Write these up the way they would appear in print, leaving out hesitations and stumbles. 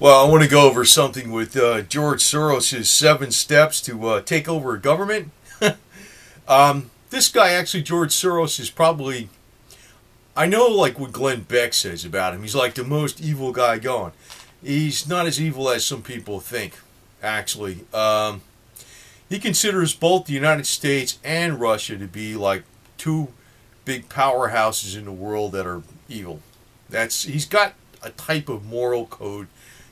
Well, I want to go over something with George Soros' 7 steps to take over a government. This guy, actually, George Soros, is probably, I know like what Glenn Beck says about him. He's like the most evil guy going. He's not as evil as some people think, actually. He considers both the United States and Russia to be like two big powerhouses in the world that are evil. He's got a type of moral code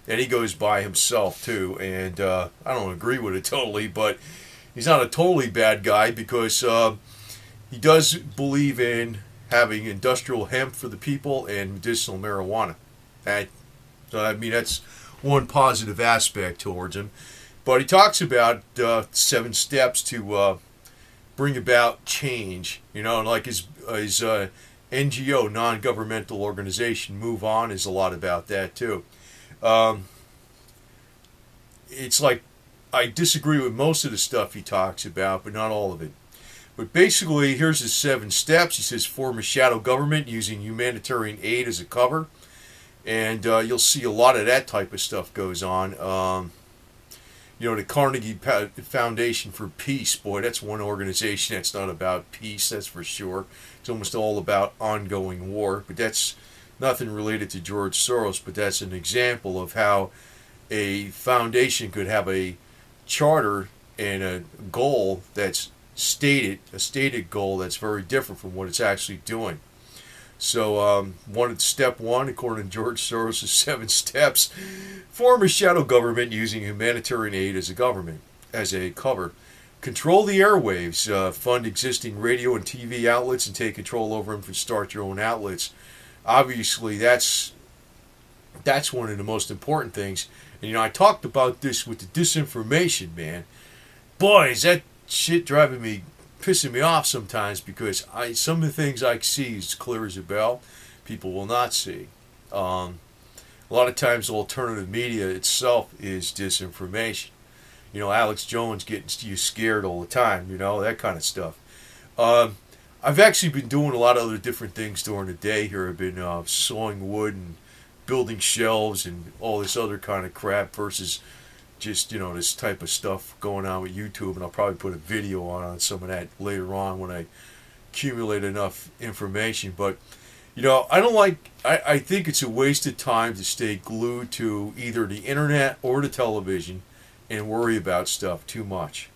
that he goes by himself too, and I don't agree with it totally, but he's not a totally bad guy because he does believe in having industrial hemp for the people and medicinal marijuana. That, so I mean that's one positive aspect towards him. But he talks about 7 steps to bring about change. You know, and like his NGO, non-governmental organization, Move On, is a lot about that too. Um, it's like I disagree with most of the stuff he talks about, but not all of it. But basically, here's his 7 steps. He says form a shadow government using humanitarian aid as a cover, and you'll see a lot of that type of stuff goes on. The Carnegie Foundation for Peace, boy, that's one organization that's not about peace, that's for sure. It's almost all about ongoing war, but that's nothing related to George Soros, but that's an example of how a foundation could have a charter and a goal that's a stated goal that's very different from what it's actually doing. So, step one, according to George Soros' 7 steps, form a shadow government using humanitarian aid as a cover. Control the airwaves, fund existing radio and TV outlets, and take control over them and start your own outlets. Obviously, that's one of the most important things. And I talked about this with the disinformation, man. Boy, is that shit pissing me off sometimes because some of the things I see is clear as a bell. People will not see. A lot of times, alternative media itself is disinformation. Alex Jones getting you scared all the time. That kind of stuff. I've actually been doing a lot of other different things during the day here. I've been sawing wood and building shelves and all this other kind of crap versus just this type of stuff going on with YouTube, and I'll probably put a video on some of that later on when I accumulate enough information. But I don't like. I think it's a waste of time to stay glued to either the internet or the television and worry about stuff too much.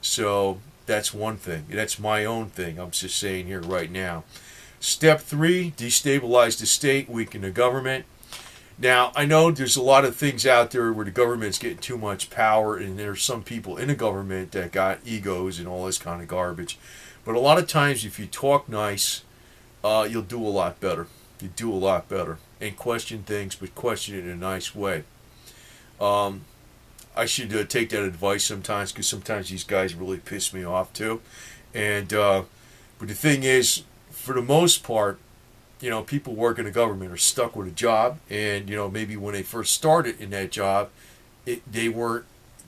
So that's one thing. That's my own thing. I'm just saying here right now. Step 3: destabilize the state, weaken the government. Now, I know there's a lot of things out there where the government's getting too much power, and there's some people in the government that got egos and all this kind of garbage. But a lot of times, if you talk nice, you'll do a lot better. You do a lot better. And question things, but question it in a nice way. I should take that advice sometimes, because sometimes these guys really piss me off too. But the thing is, for the most part, people working in the government are stuck with a job, and maybe when they first started in that job, they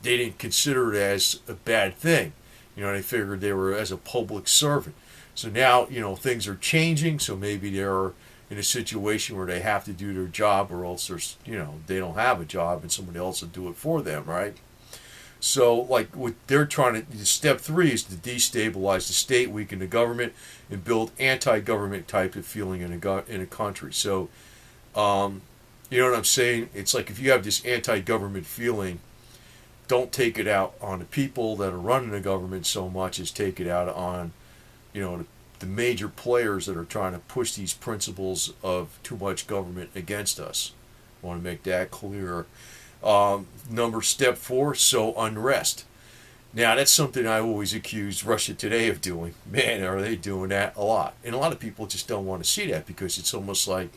didn't consider it as a bad thing. They figured they were as a public servant. So now things are changing. So maybe they're in a situation where they have to do their job, or else they don't have a job, and somebody else will do it for them, right? So, like, what they're trying to, step 3 is to destabilize the state, weaken the government, and build anti-government type of feeling in a country. So, you know what I'm saying? It's like if you have this anti-government feeling, don't take it out on the people that are running the government so much as take it out on, the major players that are trying to push these principles of too much government against us. I want to make that clear. Step 4, sow unrest. Now, that's something I always accused Russia Today of doing. Man, are they doing that a lot. And a lot of people just don't want to see that because it's almost like,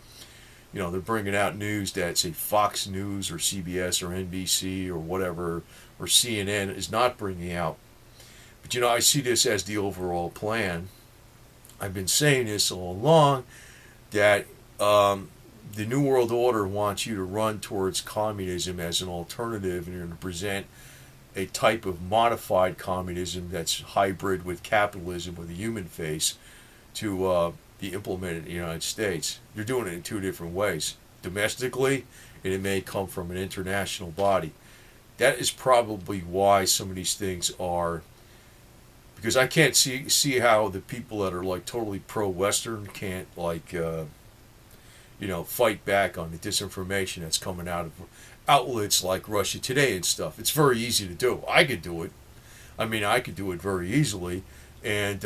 they're bringing out news that, say, Fox News or CBS or NBC or whatever, or CNN is not bringing out. But, I see this as the overall plan. I've been saying this all along, that the New World Order wants you to run towards communism as an alternative, and you're going to present a type of modified communism that's hybrid with capitalism with a human face to be implemented in the United States. You're doing it in 2 different ways, domestically and it may come from an international body. That is probably why some of these things are, because I can't see how the people that are like totally pro-Western can't fight back on the disinformation that's coming out of outlets like Russia Today and stuff. It's very easy to do. I could do it. I mean, I could do it very easily. And,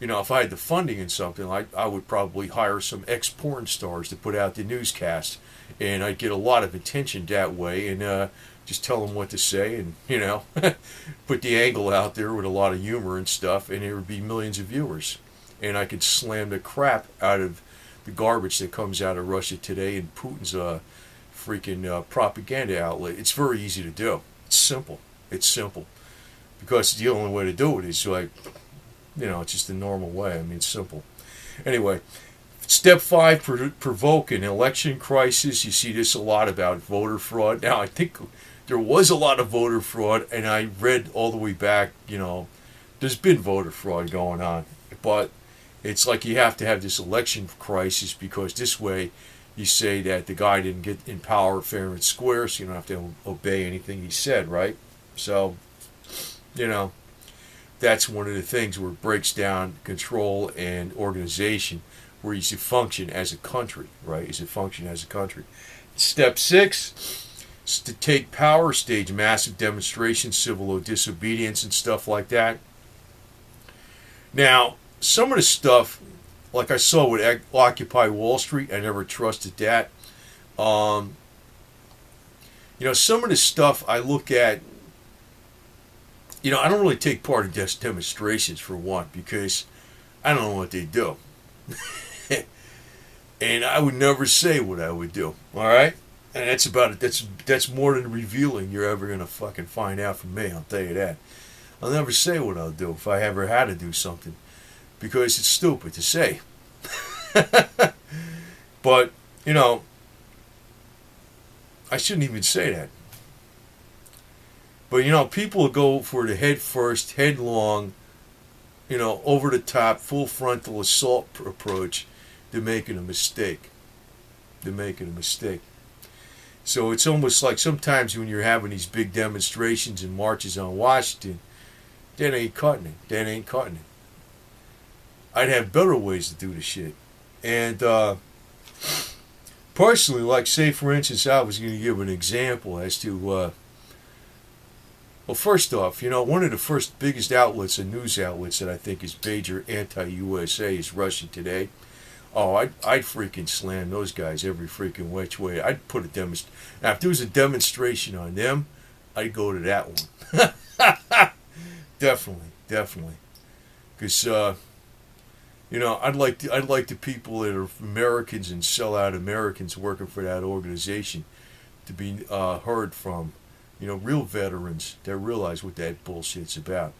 if I had the funding and something, I would probably hire some ex-porn stars to put out the newscast. And I'd get a lot of attention that way and just tell them what to say and, put the angle out there with a lot of humor and stuff. And there would be millions of viewers. And I could slam the crap out of the garbage that comes out of Russia Today and Putin's freaking propaganda outlet. It's very easy to do. It's simple. It's simple. Because the only way to do it is it's just the normal way. I mean, it's simple. Anyway, step 5, provoke an election crisis. You see this a lot about voter fraud. Now, I think there was a lot of voter fraud, and I read all the way back, there's been voter fraud going on. But it's like you have to have this election crisis because this way you say that the guy didn't get in power fair and square, so you don't have to obey anything he said, right? So, that's one of the things where it breaks down control and organization, where you should function as a country, right? You should function as a country. Step 6 is to take power, stage massive demonstrations, civil disobedience, and stuff like that. Now, some of the stuff, like I saw with Occupy Wall Street, I never trusted that. Some of the stuff I look at, I don't really take part in demonstrations for one, because I don't know what they do. And I would never say what I would do, all right? And that's about it. That's more than revealing you're ever going to fucking find out from me, I'll tell you that. I'll never say what I'll do if I ever had to do something, because it's stupid to say. But, I shouldn't even say that. But, people go for the head first, headlong, over the top, full frontal assault approach. They're making a mistake. They're making a mistake. So it's almost like sometimes when you're having these big demonstrations and marches on Washington, that ain't cutting it. That ain't cutting it. I'd have better ways to do the shit. And personally, like, say, for instance, I was going to give an example as to, well, first off, one of the first biggest outlets and news outlets that I think is major anti-USA is Russia Today. Oh, I'd freaking slam those guys every freaking which way. I'd put a demonstration. Now, if there was a demonstration on them, I'd go to that one. Definitely. Because, I'd like the people that are Americans and sell-out Americans working for that organization to be heard from, real veterans that realize what that bullshit's about.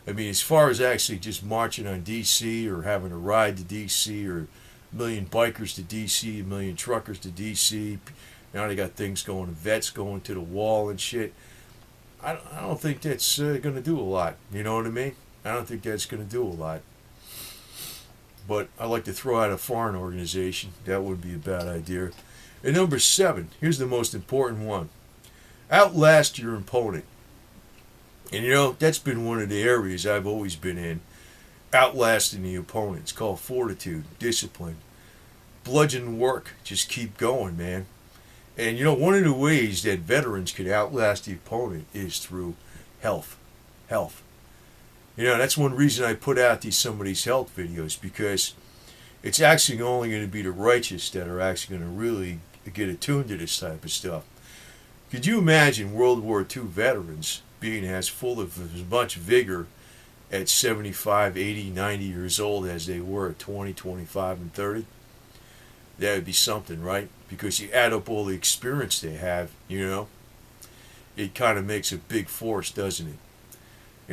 I mean, as far as actually just marching on D.C. or having a ride to D.C. or a million bikers to D.C., a million truckers to D.C., now they got things going, vets going to the wall and shit. I don't think that's going to do a lot. You know what I mean? I don't think that's going to do a lot. But I like to throw out a foreign organization. That would be a bad idea. And number 7, here's the most important one. Outlast your opponent. And that's been one of the areas I've always been in. Outlasting the opponent. It's called fortitude, discipline, bludgeon work. Just keep going, man. And one of the ways that veterans can outlast the opponent is through health. That's one reason I put out some of these health videos, because it's actually only going to be the righteous that are actually going to really get attuned to this type of stuff. Could you imagine World War II veterans being as full of as much vigor at 75, 80, 90 years old as they were at 20, 25, and 30? That would be something, right? Because you add up all the experience they have, it kind of makes a big force, doesn't it?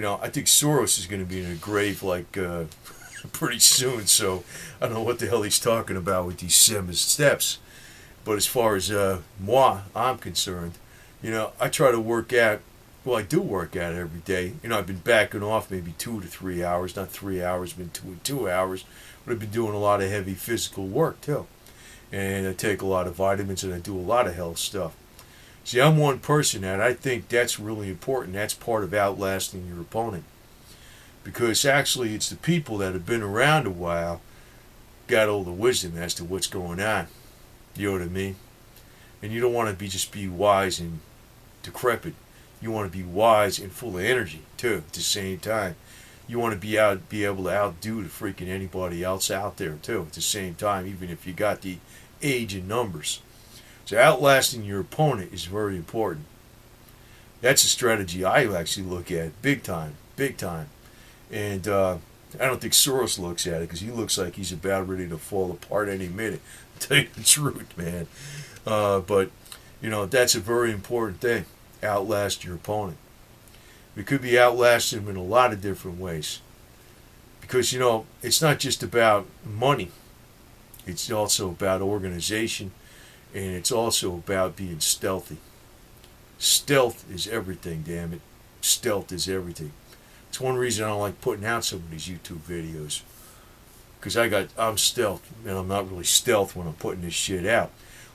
I think Soros is going to be in a grave pretty soon, so I don't know what the hell he's talking about with these 7 steps. But as far as I'm concerned, I try to work out. Well, I do work out every day. I've been backing off maybe 2 to 3 hours, not 3 hours, been 2 hours. But I've been doing a lot of heavy physical work too. and I take a lot of vitamins, and I do a lot of health stuff. See, I'm one person that I think that's really important. That's part of outlasting your opponent. Because actually, it's the people that have been around a while got all the wisdom as to what's going on. You know what I mean? And you don't want to just be wise and decrepit. You want to be wise and full of energy too. At the same time, you want to be able to outdo the freaking anybody else out there too. At the same time, even if you got the age and numbers. So outlasting your opponent is very important. That's a strategy I actually look at big time, big time. And I don't think Soros looks at it because he looks like he's about ready to fall apart any minute. To tell you the truth, man. But, you know, that's a very important thing. Outlast your opponent. We could be outlasting him in a lot of different ways. Because, you know, it's not just about money. It's also about organization. And it's also about being stealthy. Stealth is everything, damn it. Stealth is everything. It's one reason I don't like putting out some of these YouTube videos. Because I'm stealth, and I'm not really stealth when I'm putting this shit out.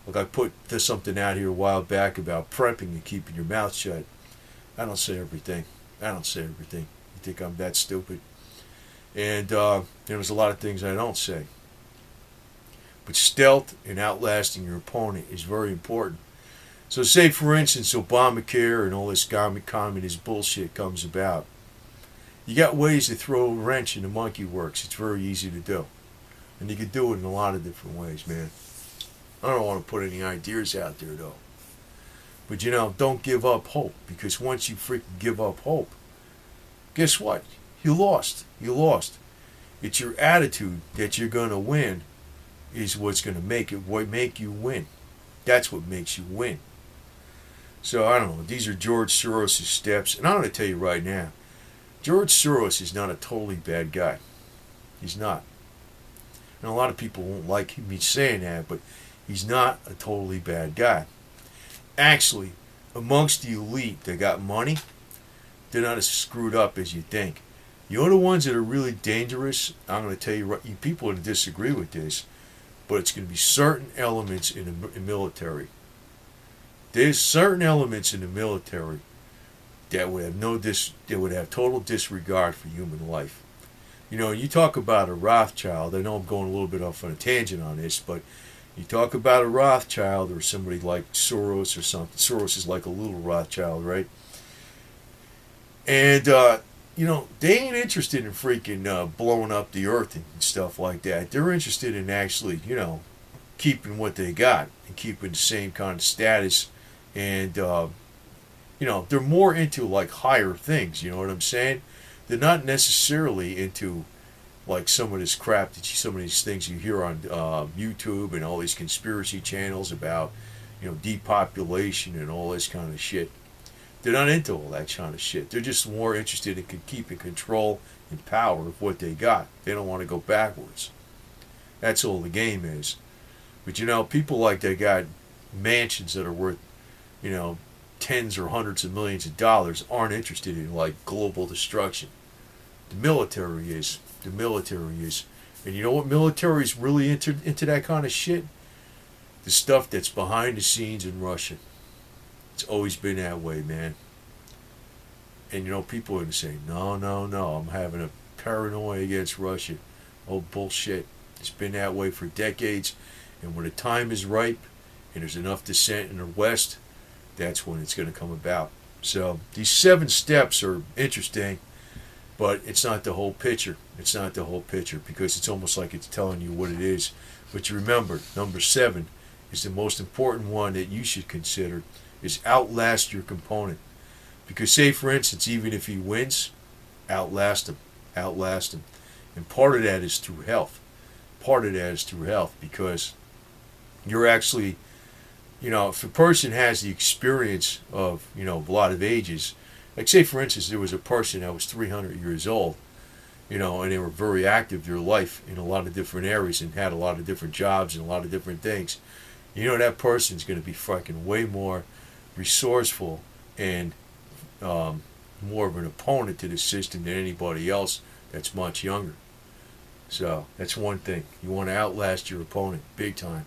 Like I put something out here a while back about prepping and keeping your mouth shut. I don't say everything. I don't say everything. You think I'm that stupid? And there's a lot of things I don't say. But stealth and outlasting your opponent is very important. So say, for instance, Obamacare and all this communist bullshit comes about. You got ways to throw a wrench in the monkey works. It's very easy to do. And you can do it in a lot of different ways, man. I don't want to put any ideas out there, though. But, you know, don't give up hope. Because once you freaking give up hope, guess what? You lost. You lost. It's your attitude that you're going to win is what's going to make you win. That's what makes you win. So, I don't know. These are George Soros' steps. And I'm going to tell you right now, George Soros is not a totally bad guy. He's not. And a lot of people won't like me saying that, but he's not a totally bad guy. Actually, amongst the elite that got money, they're not as screwed up as you think. You know the ones that are really dangerous? I'm going to tell you, you people are going to disagree with this, but it's going to be certain elements in the military. There's certain elements in the military that would have total disregard for human life. You know, you talk about a Rothschild. I know I'm going a little bit off on a tangent on this, but you talk about a Rothschild or somebody like Soros or something. Soros is like a little Rothschild, right? And you know, they ain't interested in freaking blowing up the earth and stuff like that. They're interested in actually, you know, keeping what they got and keeping the same kind of status. And, you know, they're more into like higher things, you know what I'm saying? They're not necessarily into like some of this crap, some of these things you hear on YouTube and all these conspiracy channels about, you know, depopulation and all this kind of shit. They're not into all that kind of shit. They're just more interested in keeping control and power of what they got. They don't want to go backwards. That's all the game is. But you know, people like that got mansions that are worth, you know, tens or hundreds of millions of dollars aren't interested in like global destruction. The military is. The military is. And you know what military is really into that kind of shit? The stuff that's behind the scenes in Russia. It's always been that way, man. And you know, people are going to say, no, I'm having a paranoia against Russia. Oh, bullshit. It's been that way for decades. And when the time is ripe and there's enough dissent in the West, that's when it's going to come about. So these 7 steps are interesting, but it's not the whole picture. It's not the whole picture because it's almost like it's telling you what it is. But you remember, number 7 is the most important one that you should consider, is outlast your component. Because say, for instance, even if he wins, outlast him. Outlast him. And part of that is through health. Part of that is through health because you're actually, you know, if a person has the experience of, you know, a lot of ages, like say, for instance, there was a person that was 300 years old, you know, and they were very active their life in a lot of different areas and had a lot of different jobs and a lot of different things. You know, that person's going to be fucking way more resourceful and more of an opponent to the system than anybody else that's much younger. So that's one thing. You want to outlast your opponent big time.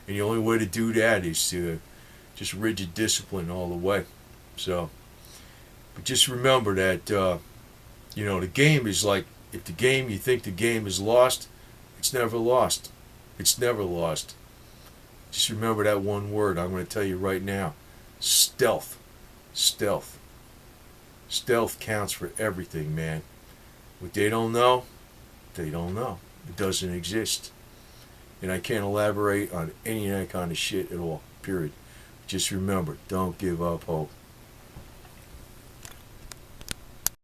And the only way to do that is to just rigid discipline all the way. So, but just remember that, the game is like, if you think the game is lost, it's never lost. It's never lost. Just remember that one word I'm going to tell you right now. Stealth. Stealth. Stealth counts for everything, man. What they don't know, they don't know. It doesn't exist. And I can't elaborate on any of that kind of shit at all. Period. Just remember, don't give up hope.